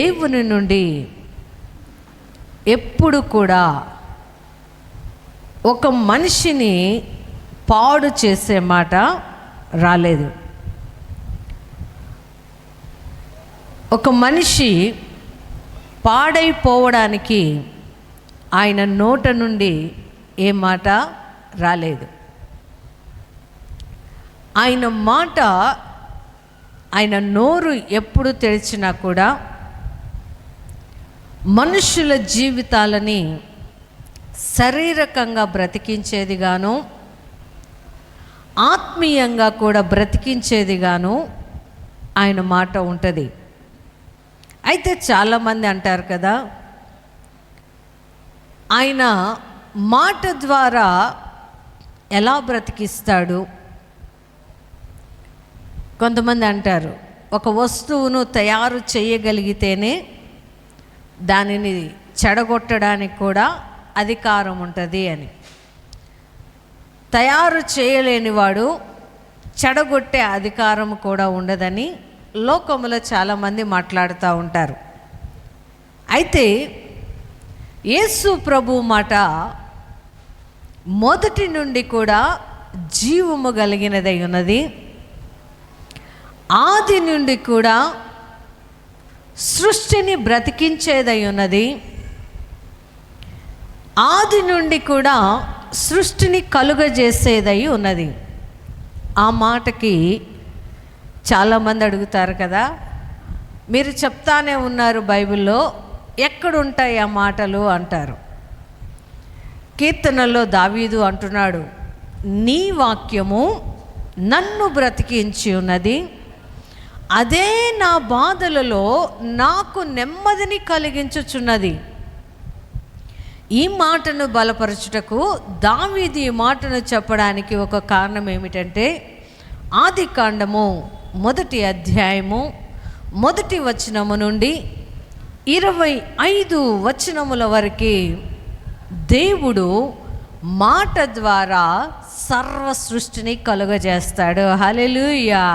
దేవుని నుండి ఎప్పుడు కూడా ఒక మనిషిని పాడు చేసే మాట రాలేదు. ఒక మనిషి పాడైపోవడానికి ఆయన నోట నుండి ఏ మాట రాలేదు. ఆయన మాట, ఆయన నోరు ఎప్పుడు తెరిచినా కూడా మనుషుల జీవితాలని శారీరకంగా బ్రతికించేదిగాను, ఆత్మీయంగా కూడా బ్రతికించేదిగాను ఆయన మాట ఉంటుంది. అయితే చాలామంది అంటారు కదా, ఆయన మాట ద్వారా ఎలా బ్రతికిస్తాడు? కొంతమంది అంటారు, ఒక వస్తువును తయారు చేయగలిగితేనే దానిని చెడగొట్టడానికి కూడా అధికారం ఉంటుంది అని. తయారు చేయలేనివాడు చెడగొట్టే అధికారం కూడా ఉండదని లోకములో చాలామంది మాట్లాడుతూ ఉంటారు. అయితే యేసు ప్రభు మాట మొదటి నుండి కూడా జీవము కలిగినదై ఉన్నది. ఆది నుండి కూడా సృష్టిని బ్రతికించేదై ఉన్నది. ఆది నుండి కూడా సృష్టిని కలుగజేసేదై ఉన్నది. ఆ మాటకి చాలామంది అడుగుతారు కదా, మీరు చెప్తానే ఉన్నారు బైబిల్లో, ఎక్కడుంటాయి ఆ మాటలు అంటారు. కీర్తనలో దావీదు అంటున్నాడు, నీ వాక్యము నన్ను బ్రతికించి ఉన్నది, అదే నా బాధలలో నాకు నెమ్మదిని కలిగించుచున్నది. ఈ మాటను బలపరచుటకు దావీదు ఈ మాటను చెప్పడానికి ఒక కారణం ఏమిటంటే, ఆది కాండము 1వ అధ్యాయము 1వ వచనము నుండి 25 వచనముల వరకు దేవుడు మాట ద్వారా సర్వ సృష్టిని కలుగజేస్తాడు. హల్లెలూయా.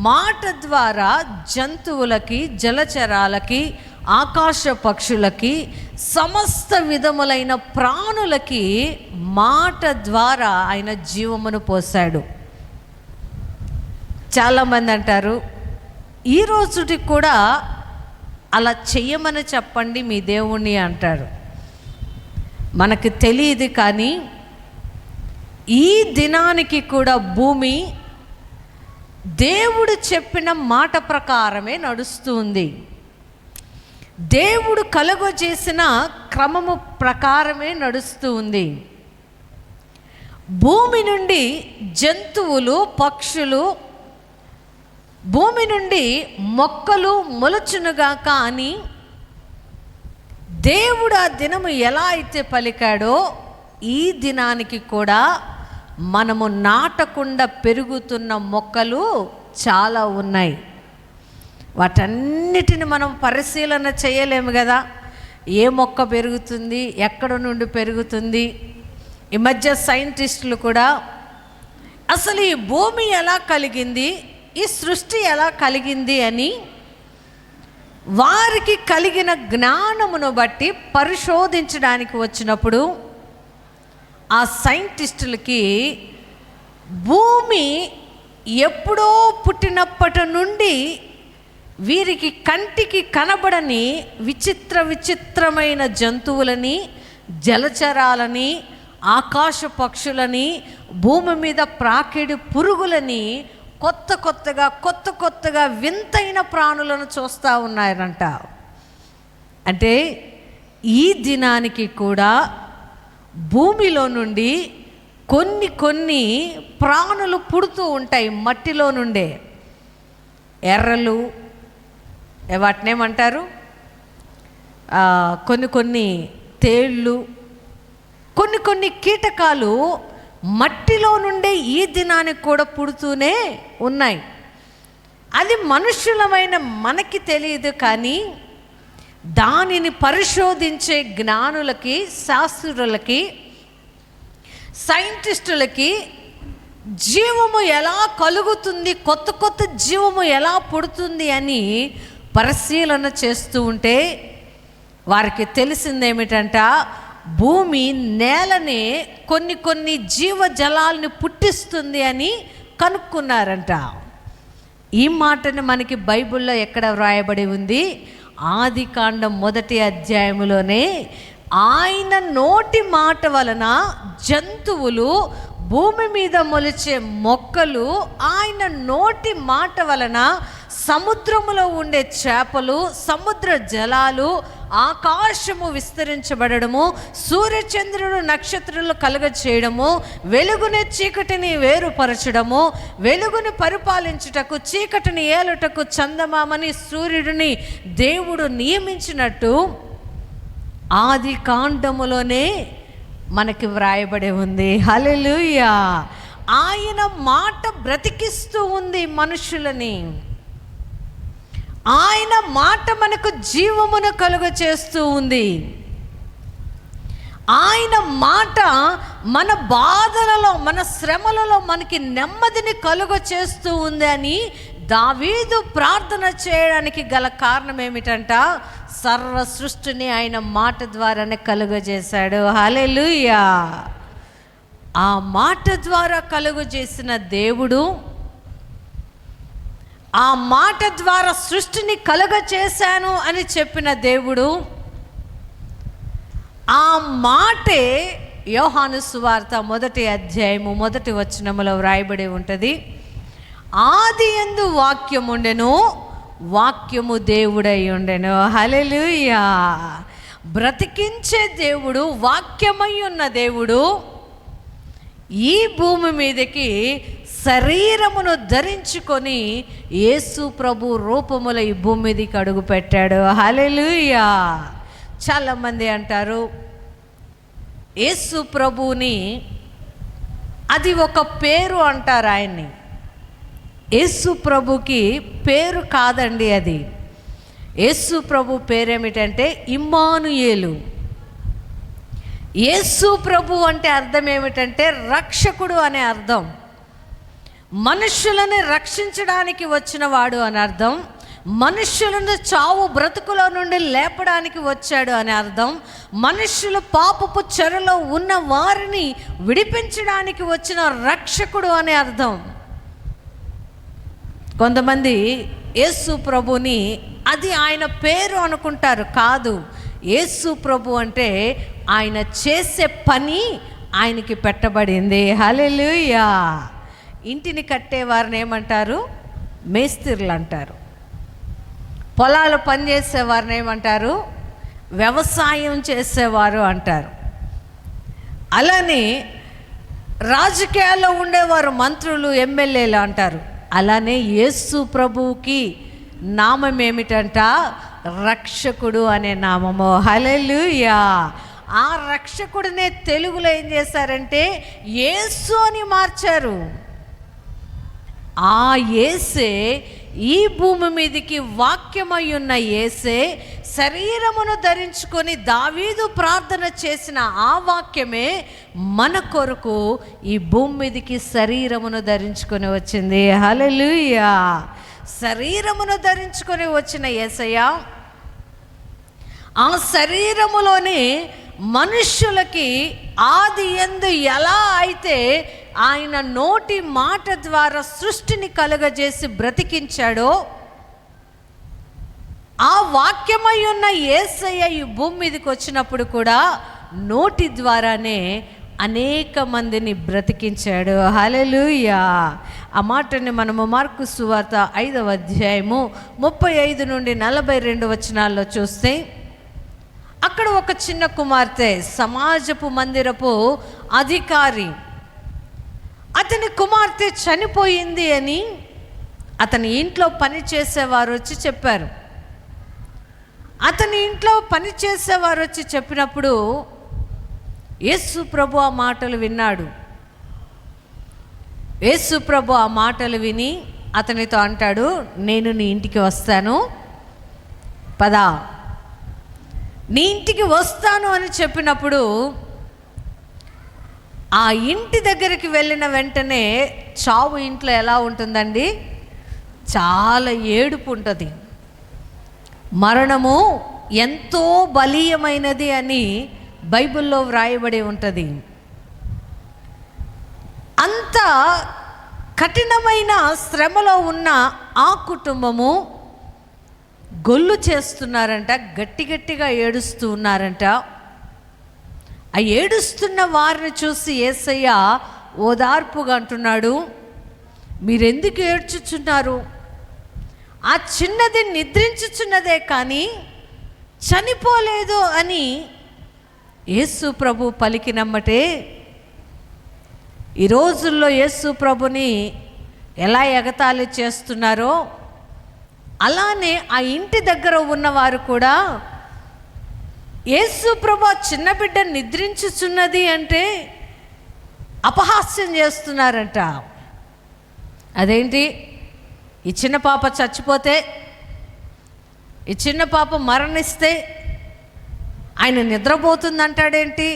మాట ద్వారా జంతువులకి, జలచరాలకి, ఆకాశ పక్షులకి, సమస్త విధములైన ప్రాణులకి మాట ద్వారా ఆయన జీవమును పోశాడు. చాలామంది అంటారు, ఈ రోజుకి కూడా అలా చెయ్యమని చెప్పండి మీ దేవుణ్ణి అంటారు. మనకు తెలియదు, కానీ ఈ దినానికి కూడా భూమి దేవుడు చెప్పిన మాట ప్రకారమే నడుస్తుంది. దేవుడు కలుగజేసిన క్రమము ప్రకారమే నడుస్తూ ఉంది. భూమి నుండి జంతువులు, పక్షులు, భూమి నుండి మొక్కలు మొలచునుగాక అని దేవుడు ఆ దినము ఎలా అయితే పలికాడో, ఈ దినానికి కూడా మనము నాటకుండా పెరుగుతున్న మొక్కలు చాలా ఉన్నాయి. వాటన్నిటిని మనం పరిశీలన చేయలేము కదా. ఏ మొక్క పెరుగుతుంది, ఎక్కడ నుండి పెరుగుతుంది? ఈ మధ్య సైంటిస్టులు కూడా అసలు ఈ భూమి ఎలా కలిగింది, ఈ సృష్టి ఎలా కలిగింది అని వారికి కలిగిన జ్ఞానమును బట్టి పరిశోధించడానికి వచ్చినప్పుడు, ఆ సైంటిస్టులకి భూమి ఎప్పుడో పుట్టినప్పటి నుండి వీరికి కంటికి కనబడని విచిత్రమైన జంతువులని, జలచరాలని, ఆకాశ పక్షులని, భూమి మీద ప్రాకిడి పురుగులని, కొత్తగా వింతైన ప్రాణులను చూస్తూ ఉన్నారంట. అంటే ఈ దినానికి కూడా భూమిలో నుండి కొన్ని ప్రాణులు పుడుతూ ఉంటాయి. మట్టిలో నుండే ఎర్రలు, వాటినేమంటారు, కొన్ని తేళ్ళు, కొన్ని కీటకాలు మట్టిలో నుండే ఈ దినానికి కూడా పుడుతూనే ఉన్నాయి. అది మనుషులమైన మనకి తెలియదు, కానీ దానిని పరిశోధించే జ్ఞానులకి, శాస్త్రులకి, సైంటిస్టులకి జీవము ఎలా కలుగుతుంది, కొత్త జీవము ఎలా పుడుతుంది అని పరిశీలన చేస్తూ ఉంటే వారికి తెలిసిందేమిటంట, భూమి నేలని కొన్ని జీవజలాల్ని పుట్టిస్తుంది అని కనుక్కున్నారంట. ఈ మాటని మనకి బైబిల్లో ఎక్కడ వ్రాయబడి ఉంది? ఆదికాండం 1వ అధ్యాయంలోనే ఆయన నోటి మాట వలన జంతువులు, భూమి మీద మొలిచే మొక్కలు, ఆయన నోటి మాట వలన సముద్రములో ఉండే చేపలు, సముద్ర జలాలు, ఆకాశము విస్తరించబడము, సూర్యచంద్రుడు నక్షత్రాలు కలుగ చేయడము, వెలుగుని చీకటిని వేరుపరచడము, వెలుగుని పరిపాలించుటకు, చీకటిని ఏలుటకు చందమామని సూర్యుడిని దేవుడు నియమించినట్టు ఆది కాండములోనే మనకి వ్రాయబడి ఉంది. హల్లెలూయా! ఆయన మాట బ్రతికిస్తూ ఉంది మనుషులని. ఆయన మాట మనకు జీవమును కలుగ చేస్తూ ఉంది. ఆయన మాట మన బాధలలో, మన శ్రమలలో మనకి నెమ్మదిని కలుగ చేస్తూ ఉంది అని దావీదు ప్రార్థన చేయడానికి గల కారణం ఏమిటంట? సర్వ సృష్టిని ఆయన మాట ద్వారానే కలుగజేశాడు. హల్లెలూయా! ఆ మాట ద్వారా కలుగజేసిన దేవుడు, ఆ మాట ద్వారా సృష్టిని కలుగజేశాను అని చెప్పిన దేవుడు, ఆ మాటే యోహాను సువార్త 1వ అధ్యాయము 1వ వచనములో వ్రాయబడి ఉంటుంది. ఆదియందు వాక్యము ఉండెను, వాక్యము దేవుడై ఉండెను. హల్లెలూయా! బ్రతికించే దేవుడు, వాక్యమై ఉన్న దేవుడు ఈ భూమి మీదకి శరీరమును ధరించుకొని యేసు ప్రభు రూపములో ఈ భూమి మీదకి అడుగు పెట్టాడు. హల్లెలూయా! చాలామంది అంటారు యేసు ప్రభువుని, అది ఒక పేరు అంటారు. ఆయన్ని యేసు ప్రభుకి పేరు కాదండి అది. యేసు ప్రభు పేరేమిటంటే ఇమ్మానుయేలు. యేసు ప్రభు అంటే అర్థం ఏమిటంటే రక్షకుడు అనే అర్థం. మనుష్యులను రక్షించడానికి వచ్చినవాడు అని అర్థం. మనుష్యులను చావు బ్రతుకులో నుండి లేపడానికి వచ్చాడు అని అర్థం. మనుష్యులు పాపపు చెరలో ఉన్న వారిని విడిపించడానికి వచ్చిన రక్షకుడు అనే అర్థం. కొంతమంది యేసు ప్రభుని అది ఆయన పేరు అనుకుంటారు. కాదు, యేసు ప్రభు అంటే ఆయన చేసే పని ఆయనకి పెట్టబడింది. హల్లెలూయా! ఇంటిని కట్టేవారిని ఏమంటారు? మేస్త్రీలు అంటారు. పొలాలు పనిచేసేవారిని ఏమంటారు? వ్యవసాయం చేసేవారు అంటారు. అలానే రాజకీయాల్లో ఉండేవారు మంత్రులు, ఎమ్మెల్యేలు అంటారు. అలానే యేసు ప్రభువుకి నామం ఏమిటంట? రక్షకుడు అనే నామము. హల్లెలూయా! ఆ రక్షకుడినే తెలుగులో ఏం చేశారంటే యేసు అని మార్చారు. ఆ యేసే, ఈ భూమి మీదకి వాక్యమై ఉన్న యేసే శరీరమును ధరించుకొని దావీదు ప్రార్థన చేసిన ఆ వాక్యమే మన కొరకు ఈ భూమి మీదకి శరీరమును ధరించుకొని వచ్చింది. హల్లెలూయా! శరీరమును ధరించుకొని వచ్చిన యేసయ్య ఆ శరీరములోనే మనుష్యులకి ఆది యందు ఎలా అయితే ఆయన నోటి మాట ద్వారా సృష్టిని కలుగజేసి బ్రతికించాడో, ఆ వాక్యమై ఉన్న యేసయ్య ఈ భూమి మీదకి వచ్చినప్పుడు కూడా నోటి ద్వారానే అనేక మందిని బ్రతికించాడు. హల్లెలూయా! ఆ మాటని మనము మార్కు సువార్త 5వ అధ్యాయము 35 నుండి 42 వచనాల్లో చూస్తే, అక్కడ ఒక చిన్న కుమార్తె, సమాజపు మందిరపు అధికారి, అతని కుమార్తె చనిపోయింది అని అతని ఇంట్లో పని చేసేవారు వచ్చి చెప్పారు. అతని ఇంట్లో పని చేసేవారు వచ్చి చెప్పినప్పుడు యేసు ప్రభు ఆ మాటలు విన్నాడు. యేసు ప్రభు ఆ మాటలు విని అతనితో అంటాడు, నేను నీ ఇంటికి వస్తాను, పదా, నీ ఇంటికి వస్తాను అని చెప్పినప్పుడు ఆ ఇంటి దగ్గరికి వెళ్ళిన వెంటనే చావు ఇంట్లో ఎలా ఉంటుందండి? చాలా ఏడుపు ఉంటుంది. మరణము ఎంతో బలీయమైనది అని బైబిల్లో వ్రాయబడి ఉంటుంది. అంత కఠినమైన శ్రమలో ఉన్న ఆ కుటుంబము గొల్లు చేస్తున్నారంట, గట్టి గట్టిగా ఏడుస్తూ ఉన్నారంట. ఆ ఏడుస్తున్న వారిని చూసి యేసయ్య ఓదార్పుగా అంటున్నాడు, మీరెందుకు ఏడ్చుచున్నారు? ఆ చిన్నది నిద్రించుచున్నదే కానీ చనిపోలేదు అని యేసు ప్రభు పలికినమ్మటే ఈ రోజుల్లో యేసు ప్రభుని ఎలా ఎగతాళి చేస్తున్నారో అలానే ఆ ఇంటి దగ్గర ఉన్నవారు కూడా యేసు ప్రభు చిన్న బిడ్డ నిద్రించుచున్నది అంటే అపహాస్యం చేస్తున్నారంట. అదేంటి, ఈ చిన్న పాప చచ్చిపోతే, ఈ చిన్న పాప మరణిస్తే ఆయన నిద్రపోతుందంటాడేంటి?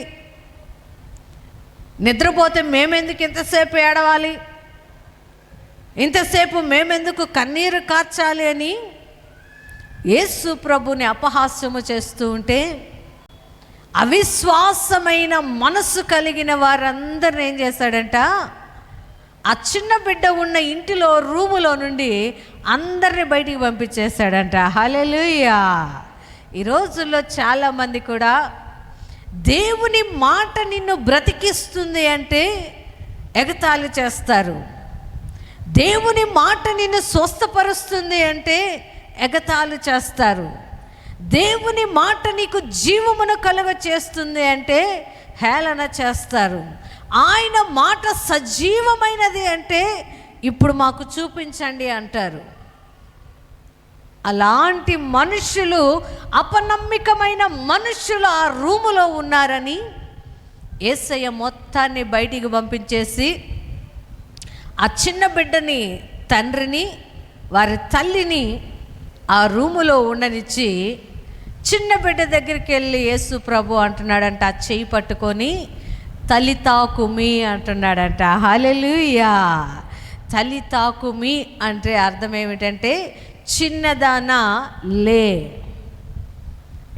నిద్రపోతే మేమెందుకు ఇంతసేపు ఏడవాలి, ఇంతసేపు మేమెందుకు కన్నీరు కార్చాలి అని యేసు ప్రభుని అపహాస్యము చేస్తూ ఉంటే అవిశ్వాసమైన మనసు కలిగిన వారందరిని ఏం చేశాడంట, ఆ చిన్న బిడ్డ ఉన్న ఇంటిలో రూములో నుండి అందరిని బయటికి పంపించేశాడంట. హల్లెలూయా. ఈ రోజుల్లో చాలామంది కూడా దేవుని మాట నిన్ను బ్రతికిస్తుంది అంటే ఎగతాళి చేస్తారు. దేవుని మాట నిన్ను స్వస్థపరుస్తుంది అంటే ఎగతాళి చేస్తారు. దేవుని మాట నీకు జీవమును కలుగ చేస్తుంది అంటే హేళన చేస్తారు. ఆయన మాట సజీవమైనది అంటే ఇప్పుడు మాకు చూపించండి అంటారు. అలాంటి మనుషులు, అపనమ్మికమైన మనుషులు ఆ రూములో ఉన్నారని యేసయ్య మొత్తాన్ని బయటికి పంపించేసి ఆ చిన్న బిడ్డని, తండ్రిని, వారి తల్లిని ఆ రూములో ఉండనిచ్చి చిన్న బిడ్డ దగ్గరికి వెళ్ళి యేసు ప్రభు అంటున్నాడంట, ఆ చెయ్యి పట్టుకొని తలితాకుమి అంటున్నాడంట. హల్లెలూయా. తలితాకుమి అంటే అర్థం ఏమిటంటే చిన్నదానా లే.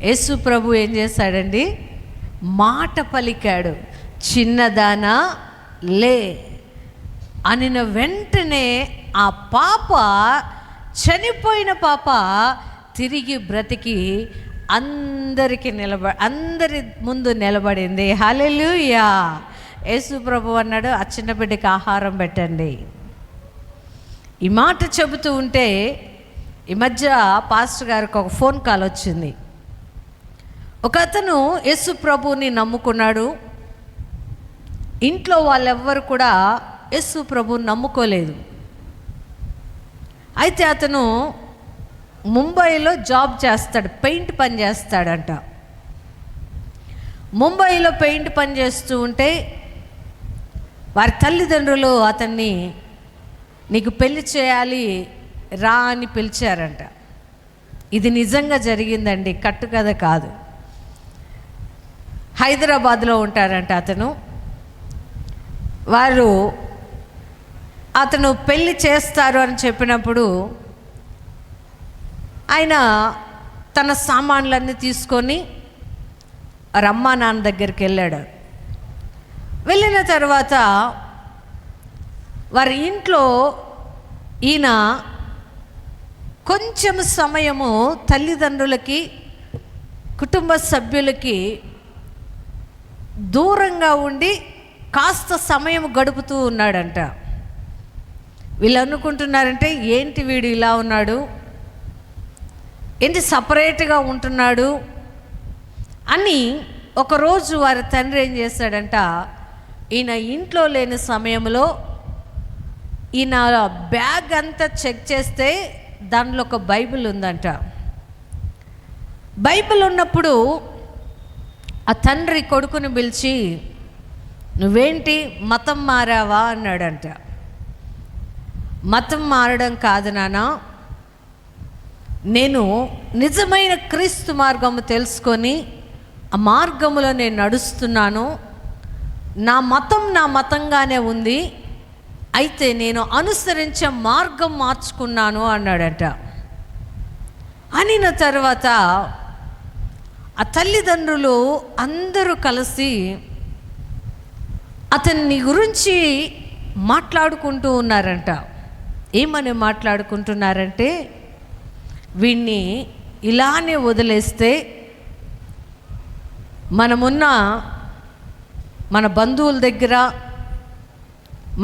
యేసు ప్రభు ఏం చేశాడండి, మాట పలికాడు, చిన్నదానా లే అనిన వెంటనే ఆ పాప, చనిపోయిన పాప తిరిగి బ్రతికి అందరి ముందు నిలబడింది. హల్లెలూయా. యేసు ప్రభు అన్నాడు, ఆ చిన్న బిడ్డకి ఆహారం పెట్టండి. ఈ మాట చెబుతూ ఉంటే ఈ మధ్య పాస్టర్ గారికి ఒక ఫోన్ కాల్ వచ్చింది. ఒక అతను యేసు ప్రభుని నమ్ముకున్నాడు. ఇంట్లో వాళ్ళెవ్వరు కూడా యేసు ప్రభుని నమ్ముకోలేదు. అయితే అతను ముంబైలో జాబ్ చేస్తాడు, పెయింట్ పని చేస్తాడంట. ముంబైలో పెయింట్ పని చేస్తూ ఉంటే వారి తల్లిదండ్రులు అతన్ని నీకు పెళ్లి చేయాలి రా అని పిలిచారంట. ఇది నిజంగా జరిగిందండి, కట్టుకథ కాదు. హైదరాబాద్లో ఉంటారంట అతను. వారు అతను పెళ్ళి చేస్తారు అని చెప్పినప్పుడు ఆయన తన సామాన్లన్నీ తీసుకొని రమ్మా నాన్న దగ్గరికి వెళ్ళాడు. వెళ్ళిన తర్వాత వారి ఇంట్లో ఈయన కొంచెం సమయము తల్లిదండ్రులకి, కుటుంబ సభ్యులకి దూరంగా ఉండి కాస్త సమయం గడుపుతూ ఉన్నాడంట. వీళ్ళు అనుకుంటున్నారంటే ఏంటి వీడు ఇలా ఉన్నాడు, ఏంటి సపరేట్గా ఉంటున్నాడు అని. ఒకరోజు వారి తండ్రి ఏం చేశాడంట, ఈయన ఇంట్లో లేని సమయంలో ఈయన బ్యాగ్ అంతా చెక్ చేస్తే దానిలో ఒక బైబిల్ ఉందంట. బైబిల్ ఉన్నప్పుడు ఆ తండ్రి కొడుకుని పిలిచి, నువ్వేంటి మతం మారావా అన్నాడంట. మతం మారడం కాదు నాన్న, నేను నిజమైన క్రీస్తు మార్గము తెలుసుకొని ఆ మార్గములో నేను నడుస్తున్నాను. నా మతం నా మతంగానే ఉంది, అయితే నేను అనుసరించే మార్గం మార్చుకున్నాను అన్నాడట. అనిన తర్వాత ఆ తల్లిదండ్రులు అందరూ కలిసి అతన్ని గురించి మాట్లాడుకుంటూ ఉన్నారంట. ఏమని మాట్లాడుకుంటున్నారంటే, వీణ్ణి ఇలానే వదిలేస్తే మనమున్న మన బంధువుల దగ్గర,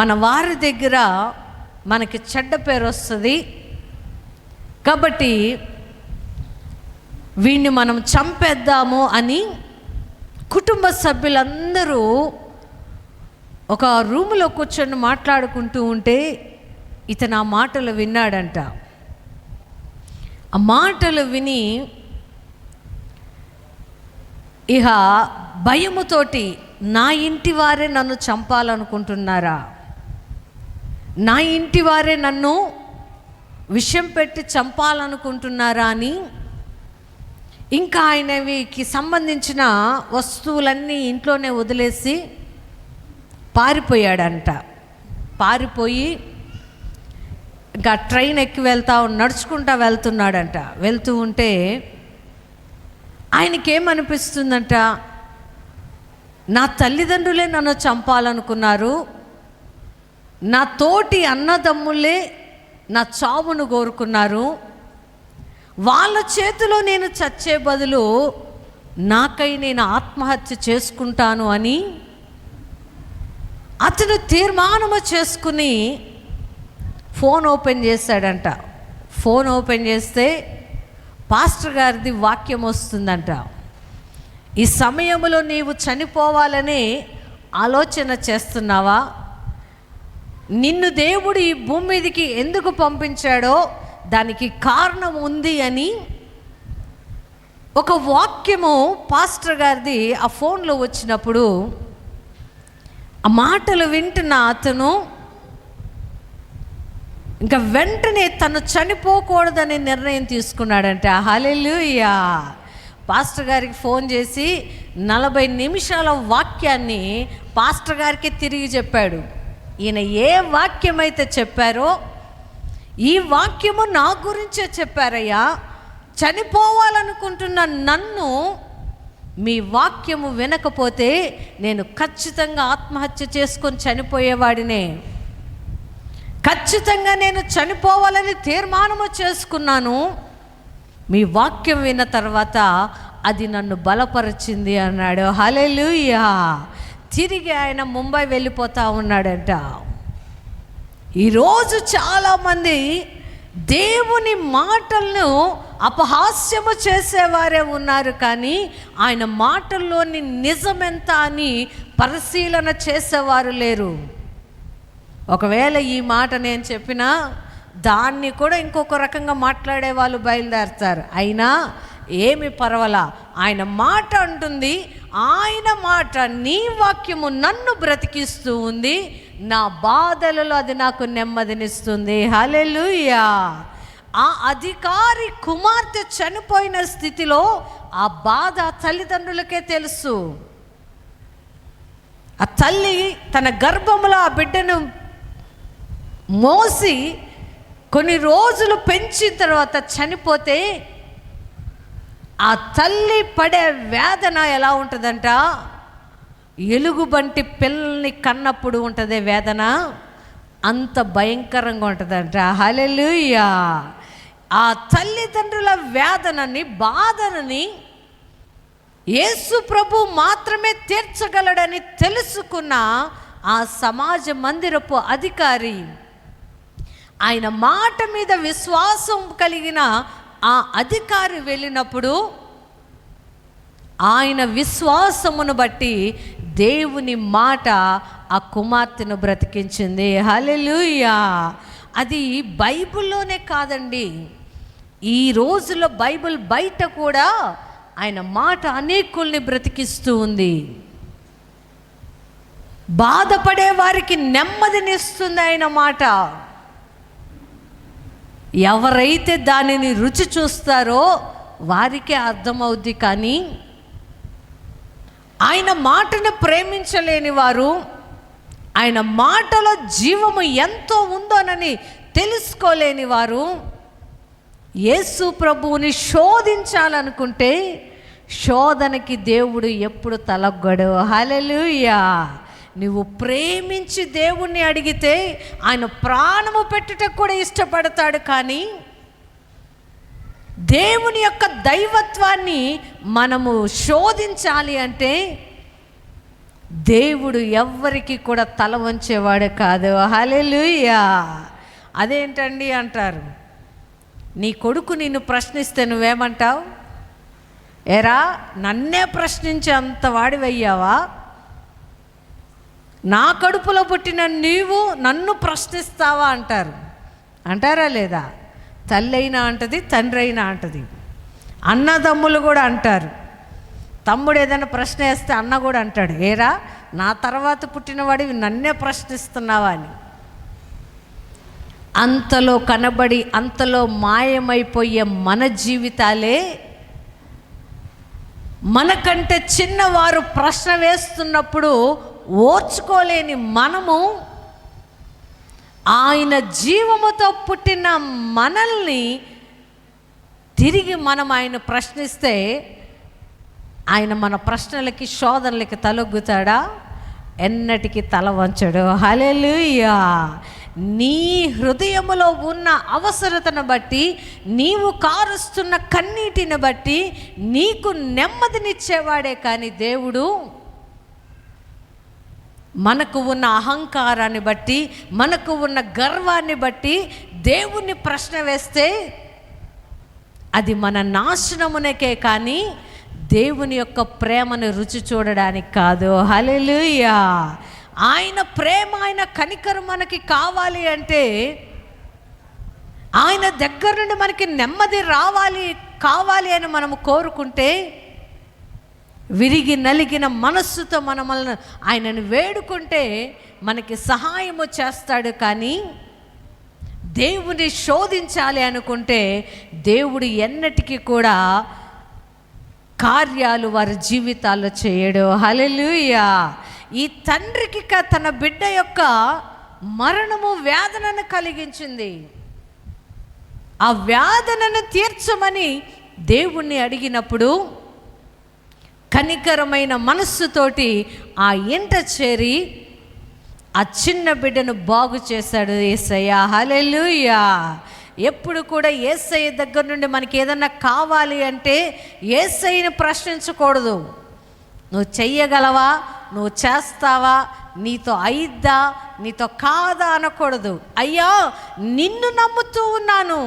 మన వారి దగ్గర మనకి చెడ్డ పేరు వస్తుంది. కాబట్టి వీణ్ణి మనం చంపేద్దాము అని కుటుంబ సభ్యులందరూ ఒక రూములో కూర్చొని మాట్లాడుకుంటూ ఉంటే ఇతను ఆ మాటలు విన్నాడంట. ఆ మాటలు విని ఇహ భయముతోటి, నా ఇంటి వారే నన్ను చంపాలనుకుంటున్నారా, నా ఇంటి వారే నన్ను విషం పెట్టి చంపాలనుకుంటున్నారా అని ఇంకా ఆయనవికి సంబంధించిన వస్తువులన్నీ ఇంట్లోనే వదిలేసి పారిపోయాడంట. పారిపోయి ఇంకా ట్రైన్ ఎక్కి నడుచుకుంటా వెళ్తున్నాడంట. వెళ్తూ ఉంటే ఆయనకేమనిపిస్తుందంట, నా తల్లిదండ్రులే నన్ను చంపాలనుకున్నారు, నా తోటి అన్నదమ్ములే నా చావును కోరుకున్నారు, వాళ్ళ చేతిలో నేను చచ్చే బదులు నాకై నేను ఆత్మహత్య చేసుకుంటాను అని అతను తీర్మానము చేసుకుని ఫోన్ ఓపెన్ చేశాడంట. ఫోన్ ఓపెన్ చేస్తే పాస్టర్ గారిది వాక్యం వస్తుందంట. ఈ సమయంలో నీవు చనిపోవాలని ఆలోచన చేస్తున్నావా, నిన్ను దేవుడు ఈ భూమి మీదకి ఎందుకు పంపించాడో దానికి కారణం ఉంది అని ఒక వాక్యము పాస్టర్ గారిది ఆ ఫోన్లో వచ్చినప్పుడు ఆ మాటలు వింటున్న అతను ఇంకా వెంటనే తను చనిపోకూడదనే నిర్ణయం తీసుకున్నాడంట. హల్లెలూయా. పాస్టర్ గారికి ఫోన్ చేసి 40 నిమిషాల వాక్యాన్ని పాస్టర్ గారికి తిరిగి చెప్పాడు. ఈయన ఏ వాక్యం అయితే చెప్పారో, ఈ వాక్యము నా గురించే చెప్పారయ్యా, చనిపోవాలనుకుంటున్న నన్ను మీ వాక్యము వినకపోతే నేను ఖచ్చితంగా ఆత్మహత్య చేసుకొని చనిపోయేవాడినే, ఖచ్చితంగా నేను చనిపోవాలని తీర్మానము చేసుకున్నాను, మీ వాక్యం విన్న తర్వాత అది నన్ను బలపరిచింది అన్నాడు. హల్లెలూయా. తిరిగి ఆయన ముంబై వెళ్ళిపోతా ఉన్నాడంట. ఈరోజు చాలామంది దేవుని మాటలను అపహాస్యము చేసేవారే ఉన్నారు, కానీ ఆయన మాటల్లోని నిజమెంత అని పరిశీలన చేసేవారు లేరు. ఒకవేళ ఈ మాట నేను చెప్పినా దాన్ని కూడా ఇంకొక రకంగా మాట్లాడే వాళ్ళు బయలుదేరుతారు. అయినా ఏమి పర్వాలా, ఆయన మాట అంటుంది, ఆయన మాట నీ వాక్యము నన్ను బ్రతికిస్తూ ఉంది, నా బాధలలో అది నాకు నెమ్మదినిస్తుంది. హల్లెలూయా. ఆ అధికారి కుమార్తె చనిపోయిన స్థితిలో ఆ బాధ తల్లిదండ్రులకే తెలుసు. ఆ తల్లి తన గర్భంలో ఆ బిడ్డను మోసి కొన్ని రోజులు పెంచిన తర్వాత చనిపోతే ఆ తల్లి పడే వేదన ఎలా ఉంటుందంట, ఎలుగుబంటి పిల్లల్ని కన్నప్పుడు ఉంటుంది వేదన, అంత భయంకరంగా ఉంటుందంట. హల్లెలూయా. ఆ తల్లిదండ్రుల వేదనని, బాధనని యేసు ప్రభు మాత్రమే తీర్చగలడని తెలుసుకున్న ఆ సమాజ మందిరపు అధికారి, ఆయన మాట మీద విశ్వాసం కలిగిన ఆ అధికారి వెళ్ళినప్పుడు ఆయన విశ్వాసమును బట్టి దేవుని మాట ఆ కుమార్తెను బ్రతికించింది. హల్లెలూయా. అది బైబిల్లోనే కాదండి, ఈ రోజుల్లో బైబిల్ బయట కూడా ఆయన మాట అనేకుల్ని బ్రతికిస్తూ ఉంది. బాధపడే వారికి నెమ్మదినిస్తుంది ఆయన మాట. ఎవరైతే దానిని రుచి చూస్తారో వారికే అర్థమవుద్ది, కానీ ఆయన మాటను ప్రేమించలేని వారు, ఆయన మాటలో జీవము ఎంతో ఉందోనని తెలుసుకోలేని వారు యేసు ప్రభువుని శోధించాలనుకుంటే శోధనకి దేవుడు ఎప్పుడు తలగ్గడు. హల్లెలూయా. నువ్వు ప్రేమించి దేవుణ్ణి అడిగితే ఆయన ప్రాణము పెట్టుటకు కూడా ఇష్టపడతాడు. కానీ దేవుని యొక్క దైవత్వాన్ని మనము శోధించాలి అంటే దేవుడు ఎవ్వరికి కూడా తల వంచేవాడు కాదు. హల్లెలూయా. అదేంటండి అంటారు, నీ కొడుకు నిన్ను ప్రశ్నిస్తే నువ్వేమంటావు? ఏరా, నన్నే ప్రశ్నించే అంత వాడివయ్యావా? నా కడుపులో పుట్టిన నీవు నన్ను ప్రశ్నిస్తావా అంటారు. అంటారా లేదా? తల్లి అయినా అంటది, తండ్రి అయినా అంటది, అన్నదమ్ములు కూడా అంటారు. తమ్ముడు ఏదైనా ప్రశ్న వేస్తే అన్న కూడా అంటాడు, ఏరా నా తర్వాత పుట్టినవాడివి నన్నే ప్రశ్నిస్తున్నావా అని. అంతలో కనబడి అంతలో మాయమైపోయే మన జీవితాలే మనకంటే చిన్నవారు ప్రశ్న వేస్తున్నప్పుడు ఓర్చుకోలేని మనము ఆయన జీవముతో పుట్టిన మనల్ని తిరిగి మనం ఆయన ప్రశ్నిస్తే ఆయన మన ప్రశ్నలకి శోధనలకి తలొగ్గుతాడా? ఎన్నటికీ తల వంచడు. హల్లెలూయా. నీ హృదయములో ఉన్న అవసరతను బట్టి, నీవు కారుస్తున్న కన్నీటిని బట్టి నీకు నెమ్మదినిచ్చేవాడే. కానీ దేవుడు మనకు ఉన్న అహంకారాన్ని బట్టి, మనకు ఉన్న గర్వాన్ని బట్టి దేవుణ్ణి ప్రశ్న వేస్తే అది మన నాశనమునకే కానీ దేవుని యొక్క ప్రేమను రుచి చూడడానికి కాదు. హల్లెలూయా. ఆయన ప్రేమ, ఆయన కనికరం మనకి కావాలి అంటే, ఆయన దగ్గర నుండి మనకి నెమ్మది కావాలి అని మనము కోరుకుంటే విరిగి నలిగిన మనస్సుతో మనల్ని ఆయనను వేడుకుంటే మనకి సహాయము చేస్తాడు. కానీ దేవుని శోధించాలి అనుకుంటే దేవుడు ఎన్నటికీ కూడా కార్యాలు వారి జీవితాల్లో చేయడు. హల్లెలూయా. ఈ తండ్రికి తన బిడ్డ యొక్క మరణము వేదనను కలిగించింది. ఆ వేదనను తీర్చమని దేవుణ్ణి అడిగినప్పుడు కనికరమైన మనస్సుతోటి ఆ ఇంట చేరి ఆ చిన్న బిడ్డను బాగు చేశాడు యేసయ్య. హల్లెలూయా. ఎప్పుడు కూడా యేసయ్య దగ్గర నుండి మనకి ఏదన్నా కావాలి అంటే యేసయ్యని ప్రశ్నించకూడదు. నువ్వు చెయ్యగలవా, నువ్వు చేస్తావా, నీతో అయిద్దా, నీతో కాదా అనకూడదు. అయ్యా నిన్ను నమ్ముతూ ఉన్నాను.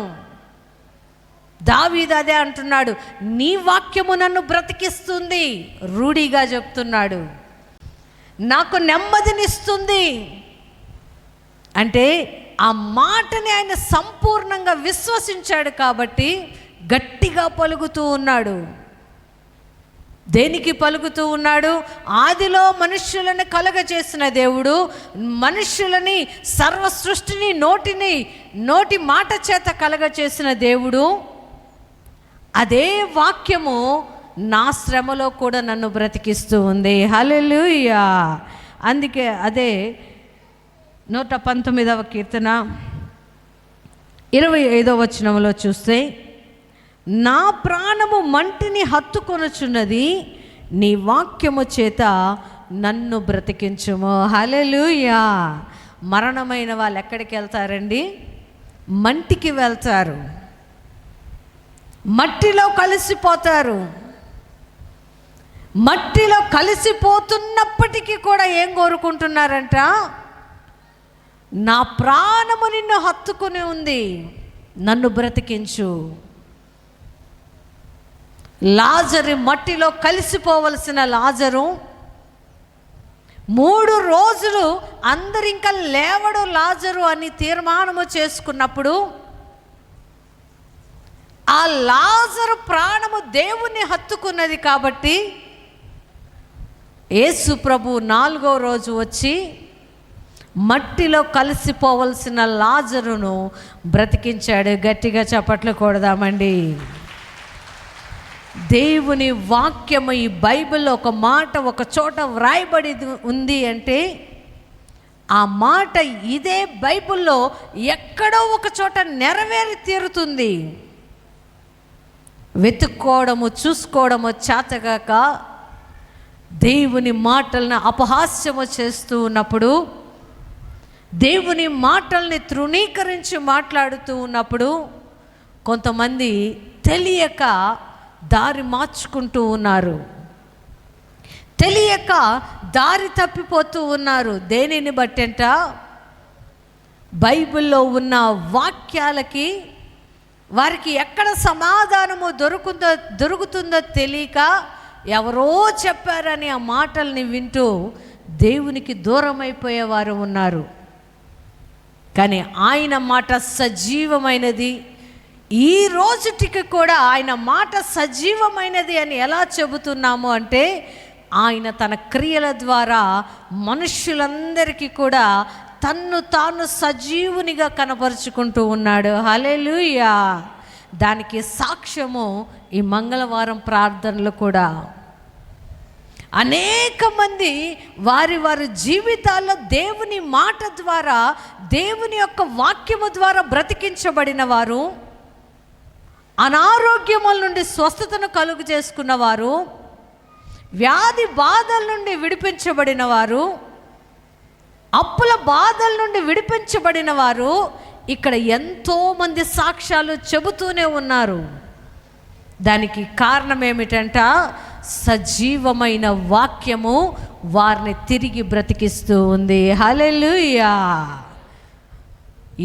దావీదు అదే అంటున్నాడు, నీ వాక్యము నన్ను బ్రతికిస్తుంది. రూఢిగా చెప్తున్నాడు, నాకు నెమ్మదినిస్తుంది. అంటే ఆ మాటని ఆయన సంపూర్ణంగా విశ్వసించాడు కాబట్టి గట్టిగా పలుకుతూ ఉన్నాడు. దేనికి పలుకుతూ ఉన్నాడు? ఆదిలో మనుష్యులను కలగజేసిన దేవుడు, మనుష్యులని సర్వ సృష్టిని నోటి మాట చేత కలగజేసిన దేవుడు, అదే వాక్యము నా శ్రమలో కూడా నన్ను బ్రతికిస్తూ ఉంది. హల్లెలూయా. అందుకే అదే 119వ కీర్తన 25వ వచనంలో చూస్తే, నా ప్రాణము మంటిని హత్తుకొనుచున్నది, నీ వాక్యము చేత నన్ను బ్రతికించుము. హల్లెలూయా. మరణమైన వాళ్ళు ఎక్కడికి వెళ్తారండి? మంటికి వెళ్తారు, మట్టిలో కలిసిపోతారు. మట్టిలో కలిసిపోతున్నప్పటికీ కూడా ఏం కోరుకుంటున్నారంట? నా ప్రాణము నిన్ను హత్తుకుని ఉంది, నన్ను బ్రతికించు. లాజరు, మట్టిలో కలిసిపోవలసిన లాజరు 3 రోజులు అందరు ఇంకా లేవడు లాజరు అని తీర్మానము చేసుకున్నప్పుడు ఆ లాజరు ప్రాణము దేవుని హత్తుకున్నది కాబట్టి యేసు ప్రభు 4వ రోజు వచ్చి మట్టిలో కలిసిపోవలసిన లాజరును బ్రతికించాడు. గట్టిగా చప్పట్లు కొడదామండి. దేవుని వాక్యము ఈ బైబిల్లో ఒక మాట ఒక చోట వ్రాయబడి ఉంది అంటే ఆ మాట ఇదే బైబిల్లో ఎక్కడో ఒక చోట నెరవేరి తీరుతుంది. వెతుక్కోవడము, చూసుకోవడము చేతగాక దేవుని మాటలను అపహాస్యము చేస్తూ ఉన్నప్పుడు, దేవుని మాటల్ని తృణీకరించి మాట్లాడుతూ ఉన్నప్పుడు కొంతమంది తెలియక దారి మార్చుకుంటూ ఉన్నారు, తెలియక దారి తప్పిపోతూ ఉన్నారు. దేనిని బట్టంట? బైబిల్లో ఉన్న వాక్యాలకి వారికి ఎక్కడ సమాధానము దొరుకుతుందో తెలియక ఎవరో చెప్పారని ఆ మాటల్ని వింటూ దేవునికి దూరం అయిపోయేవారు ఉన్నారు. కానీ ఆయన మాట సజీవమైనది. ఈ రోజుటికి కూడా ఆయన మాట సజీవమైనది అని ఎలా చెబుతున్నాము అంటే, ఆయన తన క్రియల ద్వారా మనుష్యులందరికీ కూడా తన్ను తాను సజీవునిగా కనపరుచుకుంటూ ఉన్నాడు. హల్లెలూయా! దానికి సాక్ష్యము ఈ మంగళవారం ప్రార్థనలు కూడా. అనేక మంది వారి వారి జీవితాల్లో దేవుని మాట ద్వారా, దేవుని యొక్క వాక్యము ద్వారా బ్రతికించబడిన వారు, అనారోగ్యముల నుండి స్వస్థతను కలుగు చేసుకున్న వారు, వ్యాధి బాధల నుండి విడిపించబడిన వారు, అప్పుల బాధల నుండి విడిపించబడిన వారు ఇక్కడ ఎంతోమంది సాక్ష్యాలు చెబుతూనే ఉన్నారు. దానికి కారణం ఏమిటంట? సజీవమైన వాక్యము వారిని తిరిగి బ్రతికిస్తూ ఉంది. హల్లెలూయా!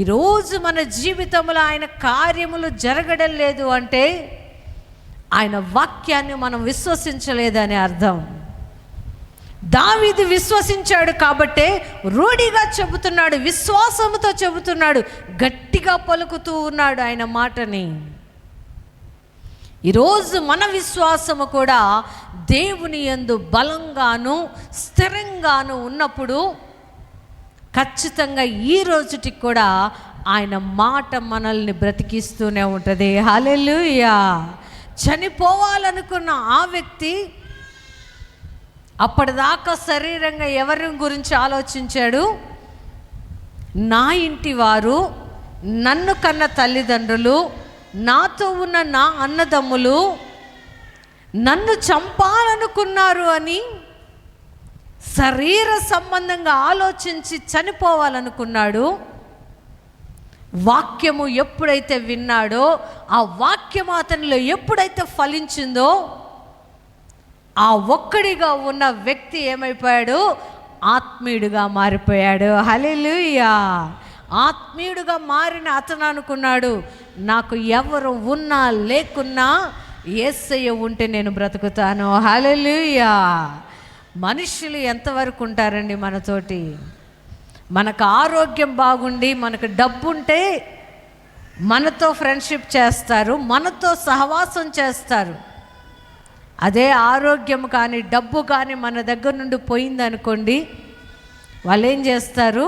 ఈరోజు మన జీవితంలో ఆయన కార్యములు జరగడం లేదు అంటే ఆయన వాక్యాన్ని మనం విశ్వసించలేదని అర్థం. దావీదు విశ్వసించాడు కాబట్టే రూఢిగా చెబుతున్నాడు, విశ్వాసముతో చెబుతున్నాడు, గట్టిగా పలుకుతూ ఉన్నాడు ఆయన మాటని. ఈరోజు మన విశ్వాసము కూడా దేవుని యందు బలంగాను స్థిరంగాను ఉన్నప్పుడు ఖచ్చితంగా ఈ రోజుటికి కూడా ఆయన మాట మనల్ని బ్రతికిస్తూనే ఉంటుంది. హల్లెలూయా! చనిపోవాలనుకున్న ఆ వ్యక్తి అప్పటిదాకా శరీరంగా ఎవరి గురించి ఆలోచించాడు? నా ఇంటి వారు, నన్ను కన్న తల్లిదండ్రులు, నాతో ఉన్న నా అన్నదమ్ములు నన్ను చంపాలనుకున్నారు అని శరీర సంబంధంగా ఆలోచించి చనిపోవాలనుకున్నాడు. వాక్యము ఎప్పుడైతే విన్నాడో, ఆ వాక్యము అతనిలో ఎప్పుడైతే ఫలించిందో, ఆ ఒక్కడిగా ఉన్న వ్యక్తి ఏమైపోయాడు? ఆత్మీయుడిగా మారిపోయాడు. హల్లెలూయా! ఆత్మీయుడిగా మారిన అతను అనుకున్నాడు, నాకు ఎవరు ఉన్నా లేకున్నా యేసయ్య ఉంటే నేను బ్రతుకుతాను. హల్లెలూయా! మనుషులు ఎంతవరకు ఉంటారండి మనతోటి? మనకు ఆరోగ్యం బాగుండి, మనకు డబ్బు ఉంటే మనతో ఫ్రెండ్షిప్ చేస్తారు, మనతో సహవాసం చేస్తారు. అదే ఆరోగ్యం కానీ డబ్బు కానీ మన దగ్గర నుండి పోయిందనుకోండి, వాళ్ళు ఏం చేస్తారు?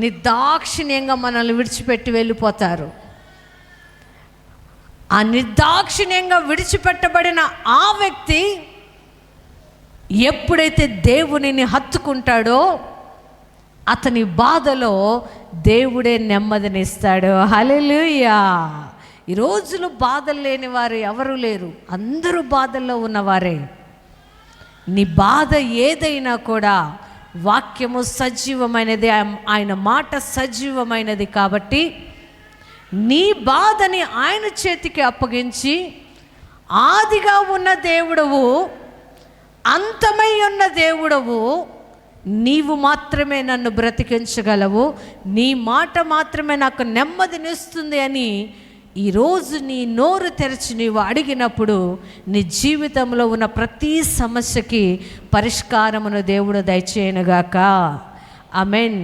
నిర్దాక్షిణ్యంగా మనల్ని విడిచిపెట్టి వెళ్ళిపోతారు. ఆ నిర్దాక్షిణ్యంగా విడిచిపెట్టబడిన ఆ వ్యక్తి ఎప్పుడైతే దేవునిని హత్తుకుంటాడో అతని బాధలో దేవుడే నెమ్మదినిస్తాడు. హల్లెలూయా! ఈ రోజులు బాధలు లేని వారు ఎవరు లేరు, అందరూ బాధల్లో ఉన్నవారే. నీ బాధ ఏదైనా కూడా వాక్యము సజీవమైనది, ఆయన మాట సజీవమైనది కాబట్టి నీ బాధని ఆయన చేతికి అప్పగించి, ఆదిగా ఉన్న దేవుడవు, అంతమై ఉన్న దేవుడవు, నీవు మాత్రమే నన్ను బ్రతికించగలవు, నీ మాట మాత్రమే నాకు నెమ్మదినిస్తుంది అని ఈరోజు నీ నోరు తెరిచి నీవు అడిగినప్పుడు నీ జీవితంలో ఉన్న ప్రతి సమస్యకి పరిష్కారమును దేవుడు దయచేయనుగాక. ఆమేన్.